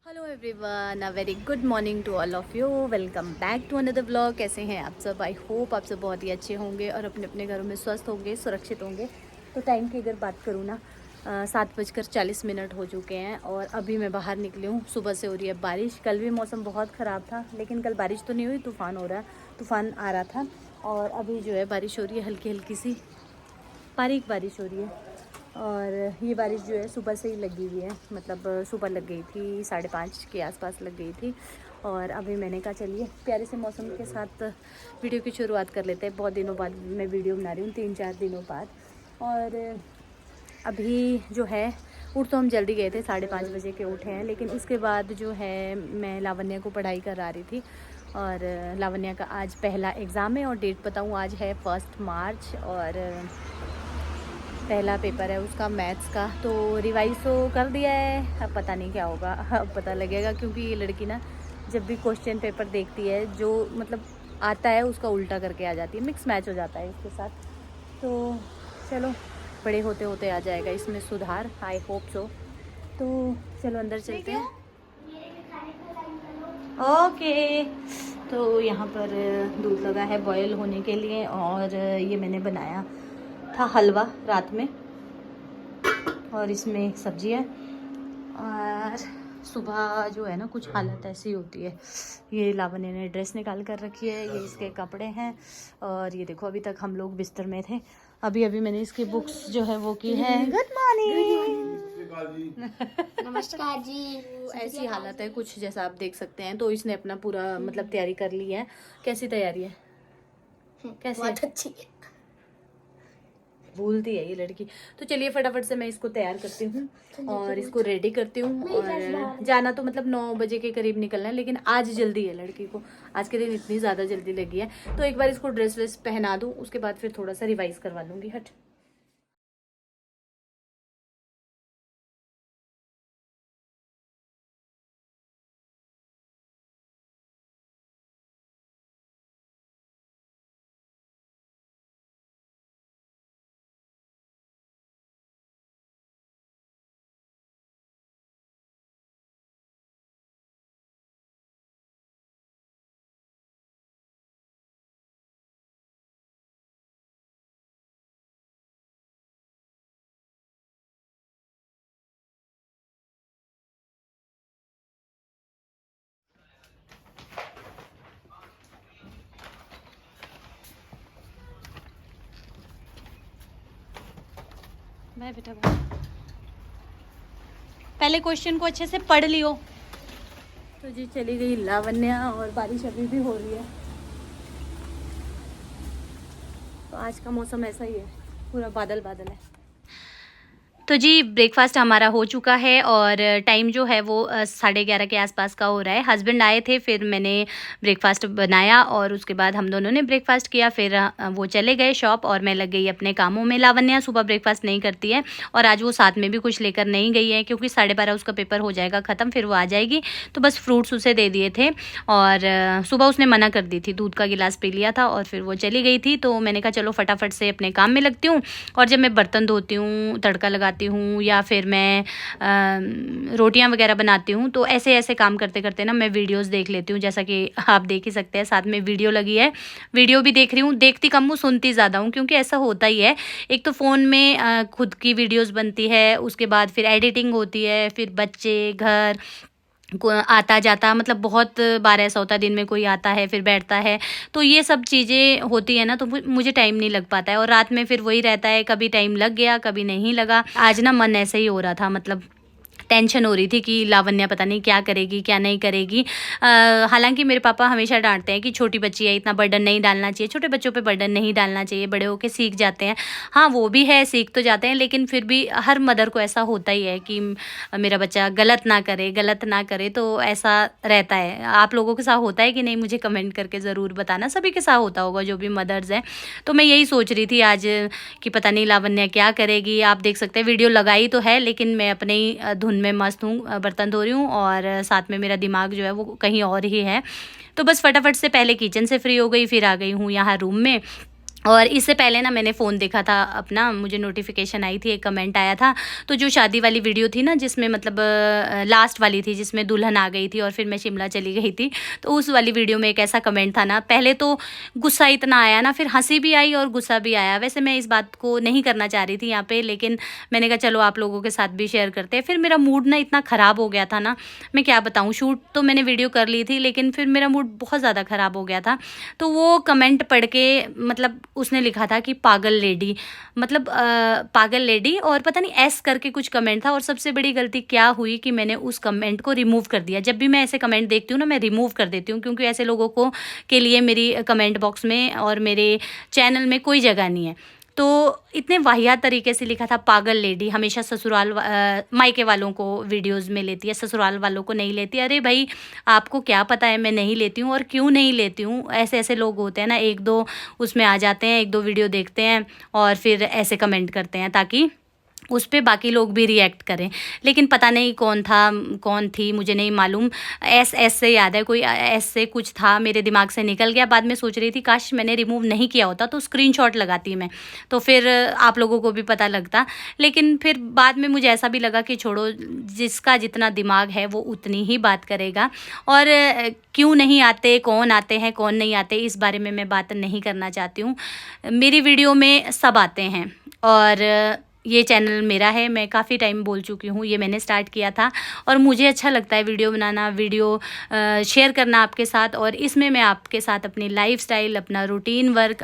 Hello everyone, a very good morning to all of you. Welcome back to another vlog. कैसे हैं आप सब? I hope आप सब बहुत ही अच्छे होंगे और अपने अपने घरों में स्वस्थ होंगे, सुरक्षित होंगे। तो टाइम की अगर बात करूँ ना, 7:40 हो चुके हैं और अभी मैं बाहर निकली हूँ। सुबह से हो रही है बारिश। कल भी मौसम बहुत ख़राब था, लेकिन कल बारिश तो नहीं हुई, तूफ़ान आ रहा था। और अभी जो है बारिश हो रही है, हल्की हल्की सी बारीक बारिश हो रही है। और ये बारिश जो है सुबह से ही लगी हुई है, मतलब सुबह लग गई थी, 5:30 के आसपास लग गई थी। और अभी मैंने कहा चलिए प्यारे से मौसम के साथ वीडियो की शुरुआत कर लेते हैं। बहुत दिनों बाद मैं वीडियो बना रही हूँ, 3-4 दिनों बाद। और अभी जो है उठ तो हम जल्दी गए थे, 5:30 के उठे हैं। लेकिन उसके बाद जो है मैं लावण्या को पढ़ाई करा रही थी। और लावण्या का आज पहला एग्ज़ाम है और डेट बताऊँ, आज है 1 मार्च। और पहला पेपर है उसका मैथ्स का। तो रिवाइज तो कर दिया है, अब पता नहीं क्या होगा, अब पता लगेगा। क्योंकि ये लड़की ना जब भी क्वेश्चन पेपर देखती है, जो मतलब आता है उसका उल्टा करके आ जाती है, मिक्स मैच हो जाता है इसके साथ। तो चलो, बड़े होते होते आ जाएगा इसमें सुधार, आई होप सो। तो चलो अंदर चलते हैं। ओके। तो यहाँ पर दूध लगा है बॉयल होने के लिए। और ये मैंने बनाया था हलवा रात में, और इसमें सब्जी है। और सुबह जो है ना, कुछ हालत ऐसी होती है। ये लावण्य ने ड्रेस निकाल कर रखी है, ये इसके कपड़े हैं। और ये देखो, अभी तक हम लोग बिस्तर में थे। अभी अभी मैंने इसकी बुक्स जो है वो की है। Good morning. नमस्कार जी। ऐसी हालत है कुछ, जैसा आप देख सकते हैं। तो इसने अपना पूरा मतलब तैयारी कर ली है। कैसी तैयारी है? कैसी बहुत है? अच्छी है। भूलती है ये लड़की। तो चलिए फटाफट से मैं इसको तैयार करती हूँ और इसको रेडी करती हूँ। और जाना तो मतलब 9 बजे के करीब निकलना है, लेकिन आज जल्दी है लड़की को। आज के दिन इतनी ज़्यादा जल्दी लगी है। तो एक बार इसको ड्रेस वेस पहना दूँ, उसके बाद फिर थोड़ा सा रिवाइज करवा लूँगी। हट। बाय बेटा, बाय। पहले क्वेश्चन को अच्छे से पढ़ लियो। तो जी चली गई लावण्या, और बारिश अभी भी हो रही है। तो आज का मौसम ऐसा ही है, पूरा बादल बादल है। तो जी ब्रेकफास्ट हमारा हो चुका है और टाइम जो है वो 11:30 के आसपास का हो रहा है। हस्बैंड आए थे, फिर मैंने ब्रेकफास्ट बनाया और उसके बाद हम दोनों ने ब्रेकफास्ट किया। फिर वो चले गए शॉप और मैं लग गई अपने कामों में। लावण्या सुबह ब्रेकफास्ट नहीं करती है और आज वो साथ में भी कुछ लेकर नहीं गई है, क्योंकि 12:30 उसका पेपर हो जाएगा ख़त्म, फिर वो आ जाएगी। तो बस फ्रूट्स उसे दे दिए थे। और सुबह उसने मना कर दी थी, दूध का गिलास पी लिया था और फिर वो चली गई थी। तो मैंने कहा चलो फटाफट से अपने काम में लगती हूँ। और जब मैं बर्तन धोती हूँ, तड़का लगाती हूँ, या फिर मैं रोटियां वगैरह बनाती हूँ, तो ऐसे ऐसे काम करते करते ना मैं वीडियोस देख लेती हूँ। जैसा कि आप देख ही सकते हैं, साथ में वीडियो लगी है। वीडियो भी देख रही हूँ। देखती कम हूँ, सुनती ज़्यादा हूँ, क्योंकि ऐसा होता ही है। एक तो फ़ोन में खुद की वीडियोस बनती है, उसके बाद फिर एडिटिंग होती है, फिर बच्चे, घर को आता जाता, मतलब बहुत बार ऐसा होता है दिन में कोई आता है फिर बैठता है। तो ये सब चीज़ें होती है ना, तो मुझे टाइम नहीं लग पाता है। और रात में फिर वही रहता है, कभी टाइम लग गया, कभी नहीं लगा। आज ना मन ऐसे ही हो रहा था, मतलब टेंशन हो रही थी कि लावण्या पता नहीं क्या करेगी क्या नहीं करेगी। हालांकि मेरे पापा हमेशा डांटते हैं कि छोटी बच्ची है, इतना बर्डन नहीं डालना चाहिए, छोटे बच्चों पे बर्डन नहीं डालना चाहिए, बड़े होके सीख जाते हैं। हाँ वो भी है, सीख तो जाते हैं, लेकिन फिर भी हर मदर को ऐसा होता ही है कि मेरा बच्चा गलत ना करे, गलत ना करे। तो ऐसा रहता है। आप लोगों के साथ होता है कि नहीं, मुझे कमेंट करके ज़रूर बताना। सभी के साथ होता होगा जो भी मदर्स हैं। तो मैं यही सोच रही थी आज कि पता नहीं लावण्या क्या करेगी। आप देख सकते हैं वीडियो लगाई तो है, लेकिन मैं अपने ही धुन में मस्त हूँ, बर्तन धो रही हूँ और साथ में मेरा दिमाग जो है वो कहीं और ही है। तो बस फटाफट से पहले किचन से फ्री हो गई, फिर आ गई हूँ यहाँ रूम में। और इससे पहले ना मैंने फ़ोन देखा था अपना, मुझे नोटिफिकेशन आई थी, एक कमेंट आया था। तो जो शादी वाली वीडियो थी ना, जिसमें मतलब लास्ट वाली थी, जिसमें दुल्हन आ गई थी और फिर मैं शिमला चली गई थी, तो उस वाली वीडियो में एक ऐसा कमेंट था ना, पहले तो गुस्सा इतना आया ना, फिर हंसी भी आई और गुस्सा भी आया। वैसे मैं इस बात को नहीं करना चाह रही थी यहाँ पे, लेकिन मैंने कहा चलो आप लोगों के साथ भी शेयर करते हैं। फिर मेरा मूड ना इतना ख़राब हो गया था ना, मैं क्या बताऊँ। शूट तो मैंने वीडियो कर ली थी, लेकिन फिर मेरा मूड बहुत ज़्यादा ख़राब हो गया था। तो वो कमेंट पढ़ के मतलब उसने लिखा था कि पागल लेडी, मतलब पागल लेडी, और पता नहीं एस करके कुछ कमेंट था। और सबसे बड़ी गलती क्या हुई कि मैंने उस कमेंट को रिमूव कर दिया। जब भी मैं ऐसे कमेंट देखती हूँ ना, मैं रिमूव कर देती हूँ, क्योंकि ऐसे लोगों को के लिए मेरी कमेंट बॉक्स में और मेरे चैनल में कोई जगह नहीं है। तो इतने वाहियात तरीके से लिखा था पागल लेडी, हमेशा ससुराल मायके वालों को वीडियोस में लेती है, ससुराल वालों को नहीं लेती। अरे भाई, आपको क्या पता है मैं नहीं लेती हूँ और क्यों नहीं लेती हूँ। ऐसे ऐसे लोग होते हैं ना, एक दो उसमें आ जाते हैं, एक दो वीडियो देखते हैं और फिर ऐसे कमेंट करते हैं ताकि उस पे बाकी लोग भी रिएक्ट करें। लेकिन पता नहीं कौन था, कौन थी, मुझे नहीं मालूम। एस से याद है, कोई एस से कुछ था, मेरे दिमाग से निकल गया। बाद में सोच रही थी काश मैंने रिमूव नहीं किया होता तो स्क्रीनशॉट लगाती मैं, तो फिर आप लोगों को भी पता लगता। लेकिन फिर बाद में मुझे ऐसा भी लगा कि छोड़ो, जिसका जितना दिमाग है वो उतनी ही बात करेगा। और क्यों नहीं आते, कौन आते हैं, कौन नहीं आते, इस बारे में मैं बात नहीं करना चाहती हूँ। मेरी वीडियो में सब आते हैं और ये चैनल मेरा है, मैं काफ़ी टाइम बोल चुकी हूँ, ये मैंने स्टार्ट किया था और मुझे अच्छा लगता है वीडियो बनाना, वीडियो शेयर करना आपके साथ। और इसमें मैं आपके साथ अपनी लाइफस्टाइल, अपना रूटीन वर्क,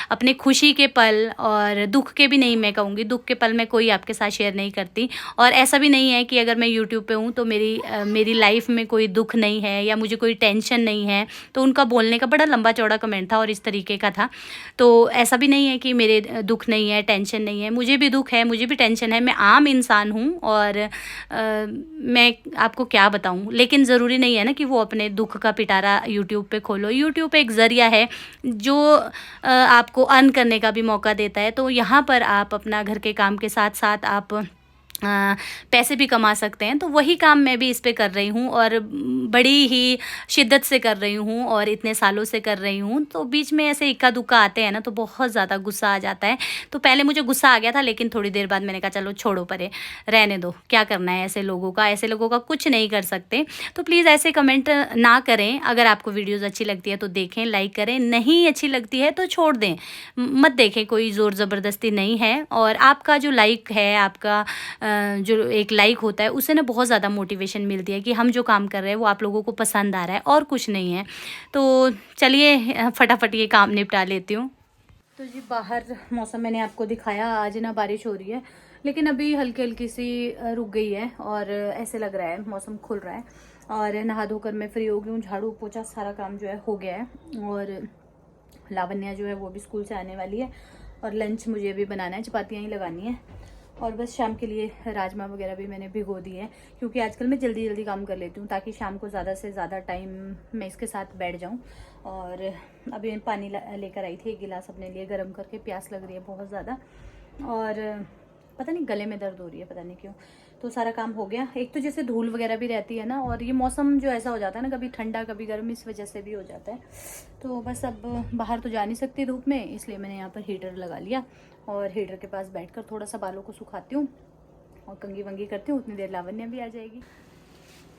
अपने खुशी के पल और दुख के भी नहीं, मैं कहूँगी दुख के पल मैं कोई आपके साथ शेयर नहीं करती। और ऐसा भी नहीं है कि अगर मैं यूट्यूब पे हूँ तो मेरी लाइफ में कोई दुख नहीं है या मुझे कोई टेंशन नहीं है। तो उनका बोलने का बड़ा लंबा चौड़ा कमेंट था और इस तरीके का था। तो ऐसा भी नहीं है कि मेरे दुख नहीं है, टेंशन नहीं है, मुझे भी दुख है, मुझे भी टेंशन है। मैं आम इंसान हूँ और मैं आपको क्या बताऊँ। लेकिन ज़रूरी नहीं है ना कि वो अपने दुख का पिटारा यूट्यूब पे खोलो। यूट्यूब एक ज़रिया है जो आपको अर्न करने का भी मौका देता है। तो यहाँ पर आप अपना घर के काम के साथ साथ आप पैसे भी कमा सकते हैं। तो वही काम मैं भी इस पे कर रही हूँ और बड़ी ही शिद्दत से कर रही हूँ और इतने सालों से कर रही हूँ। तो बीच में ऐसे इक्का दुक्का आते हैं ना, तो बहुत ज़्यादा गुस्सा आ जाता है। तो पहले मुझे गुस्सा आ गया था, लेकिन थोड़ी देर बाद मैंने कहा चलो छोड़ो परे, रहने दो, क्या करना है ऐसे लोगों का, ऐसे लोगों का कुछ नहीं कर सकते। तो प्लीज़ ऐसे कमेंट ना करें। अगर आपको वीडियोज़ अच्छी लगती है तो देखें, लाइक करें, नहीं अच्छी लगती है तो छोड़ दें, मत देखें, कोई ज़ोर ज़बरदस्ती नहीं है। और आपका जो लाइक है, आपका जो एक लाइक होता है, उससे ना बहुत ज़्यादा मोटिवेशन मिलती है कि हम जो काम कर रहे हैं वो आप लोगों को पसंद आ रहा है, और कुछ नहीं है। तो चलिए फटाफट ये काम निपटा लेती हूँ। तो जी बाहर मौसम मैंने आपको दिखाया, आज ना बारिश हो रही है, लेकिन अभी हल्की हल्की सी रुक गई है और ऐसे लग रहा है मौसम खुल रहा है। और नहा धोकर मैं फ्री हो गई हूँ, झाड़ू पोछा सारा काम जो है हो गया है। और लावण्या जो है वो भी स्कूल से आने वाली है और लंच मुझे भी बनाना है, चपातियाँ ही लगानी है। और बस शाम के लिए राजमा वगैरह भी मैंने भिगो दिए हैं, क्योंकि आजकल मैं जल्दी जल्दी काम कर लेती हूँ ताकि शाम को ज़्यादा से ज़्यादा टाइम मैं इसके साथ बैठ जाऊँ। और अभी मैं पानी लेकर आई थी, एक गिलास अपने लिए गर्म करके, प्यास लग रही है बहुत ज़्यादा और पता नहीं गले में दर्द हो रही है, पता नहीं क्यों। तो सारा काम हो गया। एक तो जैसे धूल वगैरह भी रहती है ना, और ये मौसम जो ऐसा हो जाता है ना, कभी ठंडा कभी गर्म, इस वजह से भी हो जाता है। तो बस अब बाहर तो जा नहीं सकती धूप में, इसलिए मैंने यहाँ पर हीटर लगा लिया और हीटर के पास बैठकर थोड़ा सा बालों को सुखाती हूँ और कंघी वंगी करती हूँ। उतनी देर लावण्या भी आ जाएगी।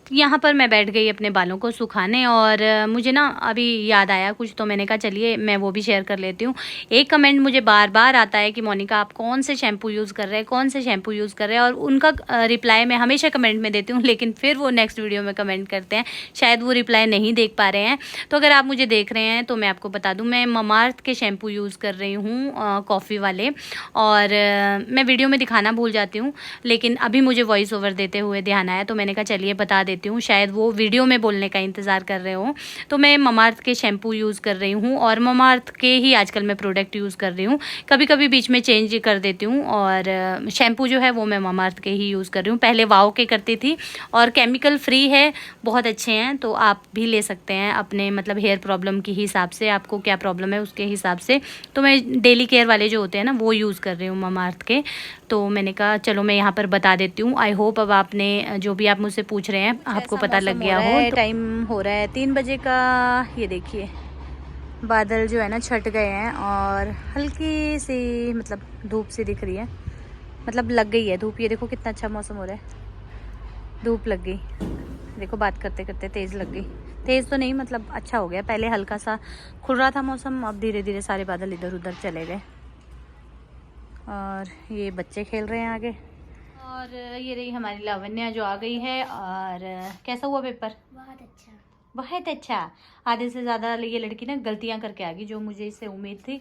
यहाँ पर मैं बैठ गई अपने बालों को सुखाने और मुझे ना अभी याद आया कुछ, तो मैंने कहा चलिए मैं वो भी शेयर कर लेती हूँ। एक कमेंट मुझे बार बार आता है कि मोनिका आप कौन से शैम्पू यूज़ कर रहे हैं, कौन से शैम्पू यूज़ कर रहे हैं, और उनका रिप्लाई मैं हमेशा कमेंट में देती हूँ, लेकिन फिर वो नेक्स्ट वीडियो में कमेंट करते हैं, शायद वो रिप्लाई नहीं देख पा रहे हैं। तो अगर आप मुझे देख रहे हैं तो मैं आपको बता दूँ, मैं ममाअर्थ के शैम्पू यूज़ कर रही हूँ, कॉफ़ी वाले। और मैं वीडियो में दिखाना भूल जाती हूँ, लेकिन अभी मुझे वॉइस ओवर देते हुए ध्यान आया, तो मैंने कहा चलिए बता देती हूँ, शायद वो वीडियो में बोलने का इंतज़ार कर रहे हो। तो मैं ममाअर्थ के शैम्पू यूज़ कर रही हूँ और ममाअर्थ के ही आजकल मैं प्रोडक्ट यूज़ कर रही हूँ। कभी कभी बीच में चेंज कर देती हूँ और शैम्पू जो है वो मैं ममाअर्थ के ही यूज़ कर रही हूँ। पहले वाओ के करती थी और केमिकल फ्री है, बहुत अच्छे हैं, तो आप भी ले सकते हैं अपने मतलब हेयर प्रॉब्लम के हिसाब से, आपको क्या प्रॉब्लम है उसके हिसाब से। तो मैं डेली केयर वाले जो होते हैं ना वो यूज़ कर रही हूँ ममाअर्थ के। तो मैंने कहा चलो मैं यहाँ पर बता देती हूँ। आई होप अब आपने जो भी आप मुझसे पूछ रहे हैं आपको पता लग गया हो। टाइम हो रहा है 3 बजे का, ये देखिए बादल जो है ना छट गए हैं और हल्की सी मतलब धूप सी दिख रही है, मतलब लग गई है धूप। ये देखो कितना अच्छा मौसम हो रहा है, धूप लग गई। देखो बात करते करते तेज़ लग गई, तेज़ तो नहीं मतलब अच्छा हो गया। पहले हल्का सा खुल रहा था मौसम, अब धीरे धीरे सारे बादल इधर उधर चले गए। और ये बच्चे खेल रहे हैं आगे। और ये रही हमारी लावण्या जो आ गई है। और कैसा हुआ पेपर? बहुत अच्छा, बहुत अच्छा। आधे से ज़्यादा ये लड़की ना गलतियाँ करके आ गई, जो मुझे इससे उम्मीद थी।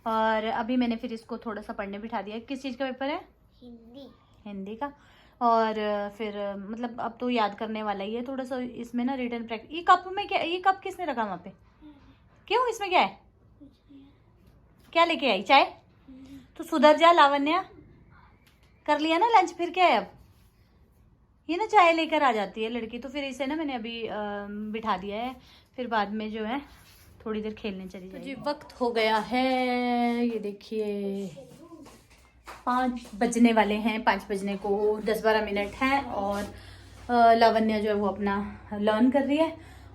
और अभी मैंने फिर इसको थोड़ा सा पढ़ने बिठा दिया। किस चीज़ का पेपर है? हिंदी। हिंदी का। और फिर मतलब अब तो याद करने वाला ही है थोड़ा सा। इसमें ना रिटर्न प्रैक्टिस। ये कप में क्या, ये कप किसने रखा वहाँ पे? क्यों, इसमें क्या है? क्या लेके आई? चाय? तो सुधर जा लावण्या, कर लिया ना लंच, फिर क्या है अब? ये ना चाय लेकर आ जाती है लड़की, तो फिर इसे ना मैंने अभी बिठा दिया है। फिर बाद में जो है थोड़ी देर खेलने चली जाएगी। जी वक्त हो गया है, ये देखिए 5 बजने वाले हैं, 5 बजने को 10-12 मिनट हैं। और लावण्या जो है वो अपना लर्न कर रही है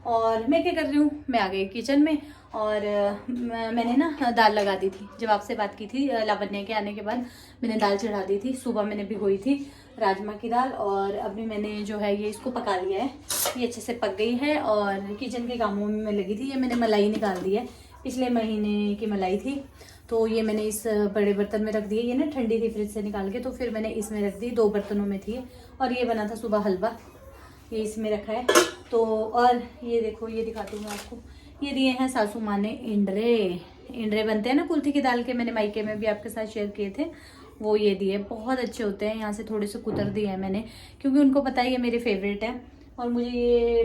और मैं क्या कर रही हूँ, मैं आ गई किचन में। और मैंने ना दाल लगा दी थी, जब आपसे बात की थी लावण्या के आने के बाद मैंने दाल चढ़ा दी थी। सुबह मैंने भिगोई थी राजमा की दाल और अभी मैंने जो है ये इसको पका लिया है, ये अच्छे से पक गई है। और किचन के कामों में मैं लगी थी। ये मैंने मलाई निकाल दी है, पिछले महीने की मलाई थी, तो ये मैंने इस बड़े बर्तन में रख दिए। ये ना ठंडी थी फ्रिज से निकाल के, तो फिर मैंने इसमें रख दी। 2 बर्तनों में थी। और ये बना था सुबह हलवा, ये इसमें रखा है। तो और ये देखो, ये दिखाती हूँ मैं आपको, ये दिए हैं सासू माँ ने इंडरे। इंडरे बनते हैं ना कुल्थी की दाल के, मैंने मायके में भी आपके साथ शेयर किए थे। वो ये दिए, बहुत अच्छे होते हैं। यहाँ से थोड़े से कुतर दिए हैं मैंने, क्योंकि उनको पता है ये मेरे फेवरेट है। और मुझे ये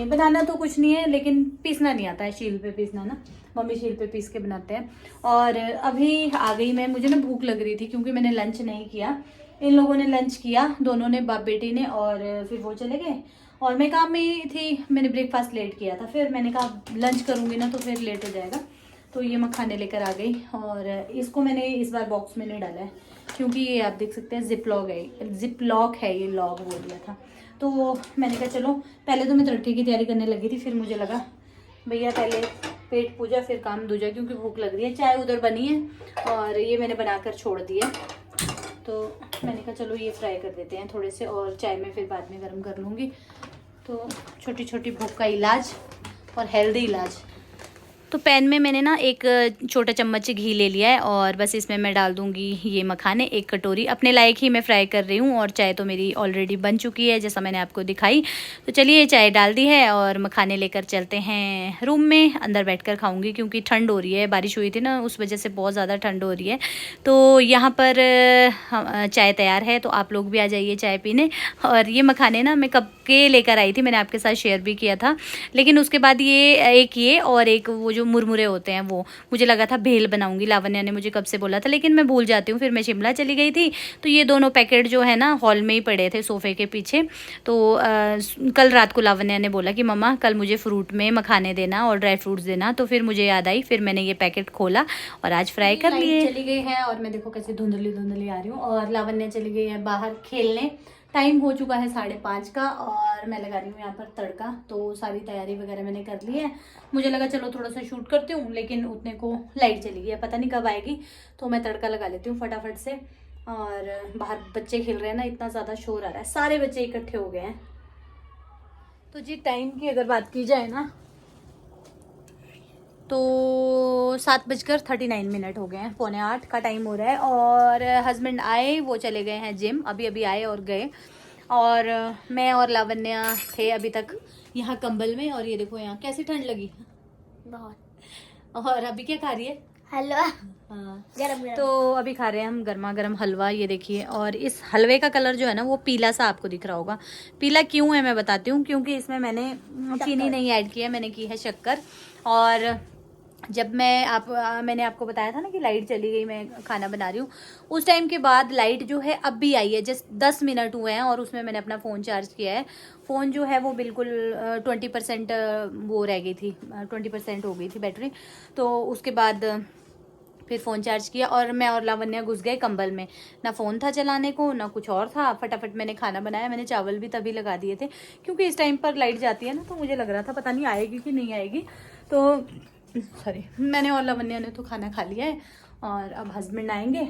बनाना तो कुछ नहीं है, लेकिन पीसना नहीं आता है, शील पे पीसना ना, मम्मी शील पे पीस के बनाते हैं। और अभी आ गई मैं, मुझे ना भूख लग रही थी क्योंकि मैंने लंच नहीं किया। इन लोगों ने लंच किया, दोनों ने, बाप बेटी ने, और फिर वो चले गए और मैं काम में ही थी। मैंने ब्रेकफास्ट लेट किया था, फिर मैंने कहा लंच करूँगी ना तो फिर लेट हो जाएगा। तो ये मैं खाने लेकर आ गई। और इसको मैंने इस बार बॉक्स में नहीं डाला है, क्योंकि ये आप देख सकते हैं जिप लॉक है, ये लॉक बोल दिया था। तो मैंने कहा चलो, पहले तो मैं तड़के की तैयारी करने लगी थी, फिर मुझे लगा भैया पहले पेट पूजा फिर काम दूजा, क्योंकि भूख लग रही है। चाय उधर बनी है और ये मैंने बनाकर छोड़ दी है। तो मैंने कहा चलो ये फ्राई कर देते हैं थोड़े से, और चाय में फिर बाद में गर्म कर लूँगी। तो छोटी छोटी भूख का इलाज और हेल्दी इलाज। तो पैन में मैंने ना एक छोटा चम्मच घी ले लिया है और बस इसमें मैं डाल दूंगी ये मखाने, 1 कटोरी। अपने लायक ही मैं फ्राई कर रही हूँ और चाय तो मेरी ऑलरेडी बन चुकी है जैसा मैंने आपको दिखाई। तो चलिए चाय डाल दी है और मखाने लेकर चलते हैं रूम में, अंदर बैठकर खाऊंगी क्योंकि ठंड हो रही है। बारिश हुई थी ना, उस वजह से बहुत ज़्यादा ठंड हो रही है। तो यहाँ पर चाय तैयार है, तो आप लोग भी आ जाइए चाय पीने। और ये मखाने ना मैं कब के लेकर आई थी, मैंने आपके साथ शेयर भी किया था। लेकिन उसके बाद ये और एक वो जो मुरमुरे होते हैं, वो मुझे लगा था भेल बनाऊंगी। लावण्या ने मुझे कब से बोला था, लेकिन मैं भूल जाती हूँ। फिर मैं शिमला चली गई थी, तो ये दोनों पैकेट जो है ना हॉल में ही पड़े थे सोफे के पीछे। तो कल रात को लावण्या ने बोला कि मम्मा कल मुझे फ्रूट में मखाने देना और ड्राई फ्रूट्स देना, तो फिर मुझे याद आई, फिर मैंने ये पैकेट खोला और आज फ्राई कर लिए। चली गई है और मैं देखो कैसे धुंधली धुंधली आ रही हूँ। और लावण्या चली गई है बाहर खेलने, टाइम हो चुका है 5:30 का। और मैं लगा रही हूँ यहाँ पर तड़का, तो सारी तैयारी वगैरह मैंने कर ली है। मुझे लगा चलो थोड़ा सा शूट करती हूँ, लेकिन उतने को लाइट चली गई है, पता नहीं कब आएगी। तो मैं तड़का लगा लेती हूँ फटाफट से। और बाहर बच्चे खेल रहे हैं ना, इतना ज़्यादा शोर आ रहा है, सारे बच्चे इकट्ठे हो गए हैं। तो जी टाइम की अगर बात की जाए ना, तो 7:39 हो गए हैं, 7:45 का टाइम हो रहा है। और हस्बैंड आए, वो चले गए हैं जिम, अभी अभी आए और गए। और मैं और लावण्या थे अभी तक यहाँ कंबल में। और ये देखो यहाँ कैसी ठंड लगी बहुत। और अभी क्या खा रही है? हलवा। हाँ, गरम। तो अभी खा रहे हैं हम गर्मा गर्म हलवा, ये देखिए। और इस हलवे का कलर जो है ना वो पीला सा आपको दिख रहा होगा। पीला क्यों है मैं बताती हूँ, क्योंकि इसमें मैंने चीनी नहीं ऐड की है, मैंने की है शक्कर। और जब मैंने आपको बताया था ना कि लाइट चली गई, मैं खाना बना रही हूँ, उस टाइम के बाद लाइट जो है अब भी आई है, जस्ट 10 मिनट हुए हैं। और उसमें मैंने अपना फ़ोन चार्ज किया है। फ़ोन जो है वो बिल्कुल 20% वो रह गई थी, 20% हो गई थी बैटरी। तो उसके बाद फिर फ़ोन चार्ज किया और मैं और लावण्या घुस गए कंबल में। ना फ़ोन था चलाने को, ना कुछ और था। फटाफट मैंने खाना बनाया, मैंने चावल भी तभी लगा दिए थे, क्योंकि इस टाइम पर लाइट जाती है ना, तो मुझे लग रहा था पता नहीं आएगी कि नहीं आएगी। तो सॉरी, मैंने और लावण्या ने तो खाना खा लिया है और अब हस्बैंड आएंगे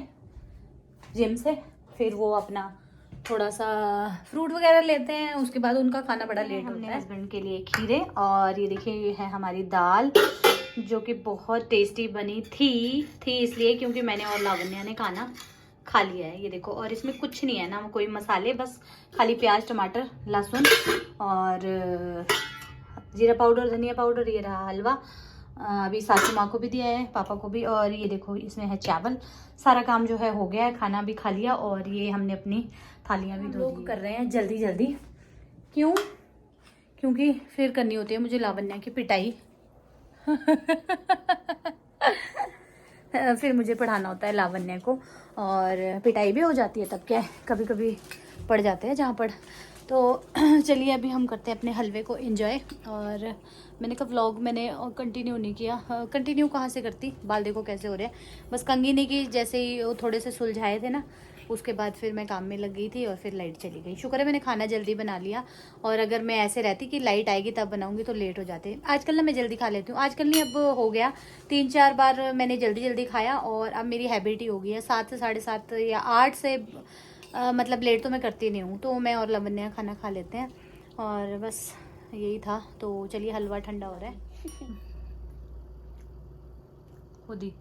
जिम से, फिर वो अपना थोड़ा सा फ्रूट वगैरह लेते हैं, उसके बाद उनका खाना बड़ा लेट होता है। हस्बैंड के लिए खीरे, और ये देखिए ये है हमारी दाल जो कि बहुत टेस्टी बनी थी इसलिए क्योंकि मैंने और लावण्या ने खाना खा लिया है। ये देखो, और इसमें कुछ नहीं है ना कोई मसाले, बस खाली प्याज टमाटर लहसुन और जीरा पाउडर धनिया पाउडर। ये रहा हलवा, अभी सासू माँ को भी दिया है, पापा को भी, और ये देखो इसमें है चावल। सारा काम जो है हो गया है, खाना भी खा लिया और ये हमने अपनी थालियाँ भी धो दी। कर रहे हैं जल्दी जल्दी, क्यों? क्योंकि फिर करनी होती है मुझे लावण्या की पिटाई फिर मुझे पढ़ाना होता है लावण्या को, और पिटाई भी हो जाती है, तब क्या है, कभी कभी पढ़ जाते हैं जहाँ पढ़। तो चलिए अभी हम करते हैं अपने हलवे को एंजॉय। और मैंने कहा व्लॉग मैंने कंटिन्यू नहीं किया, कंटिन्यू कहाँ से करती, बाल देखो कैसे हो रहे हैं, बस कंघी नहीं की, जैसे ही वो थोड़े से सुलझाए थे ना, उसके बाद फिर मैं काम में लग गई थी और फिर लाइट चली गई। शुक्र है मैंने खाना जल्दी बना लिया, और अगर मैं ऐसे रहती कि लाइट आएगी तब बनाऊंगी तो लेट हो जाते। आजकल ना मैं जल्दी खा लेती हूँ, आजकल नहीं, अब हो गया 3-4 बार मैंने जल्दी जल्दी खाया, और अब मेरी हैबिट ही हो गई है 7 से 7:30 या 8 से मतलब लेट तो मैं करती नहीं हूँ। तो मैं और लावण्या खाना खा लेते हैं, और बस यही था। तो चलिए, हलवा ठंडा हो रहा है खुद ही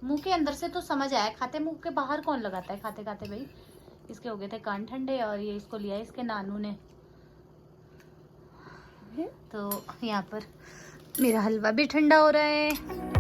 मुंह के अंदर से तो समझ आया, खाते मुंह के बाहर कौन लगाता है खाते खाते भाई। इसके हो गए थे कान ठंडे, और ये इसको लिया इसके नानू ने। तो यहाँ पर मेरा हलवा भी ठंडा हो रहा है।